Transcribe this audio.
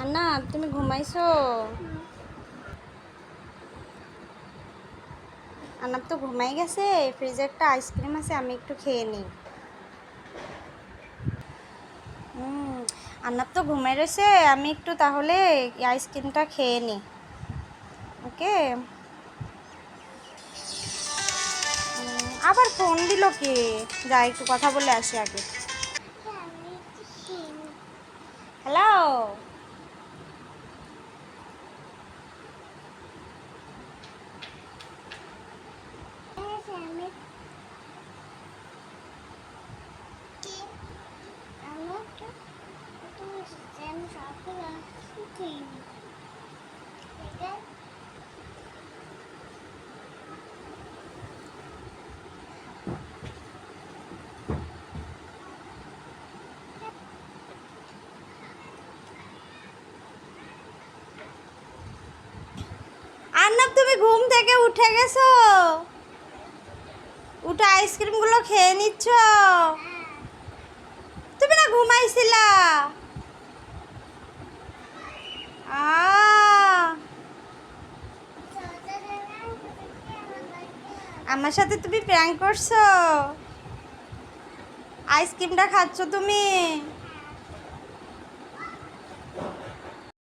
আন্না তুমি ঘুমাইছো? আন্নাপ তো ঘুমাই গেছে। ফ্রিজে একটা আইসক্রিম আছে, আমি একটু খেয়ে নিই। আন্নাপ তো ঘুমাই রয়েছে, আমি একটু তাহলে আইসক্রিমটা খেয়ে নিই। ওকে। আবার ফোন দিল কে? যা একটু কথা বলে আসি আগে। হ্যালো। আন্নাপ তুমি ঘুম থেকে উঠে গেছো? উঠে আইসক্রিমগুলো খেয়ে নিচ্ছ? তুমি না ঘুমাইছিলা? আমার সাথে তুমি প্র্যাঙ্ক করছো? আইসক্রিমটা খাচ্ছ তুমি?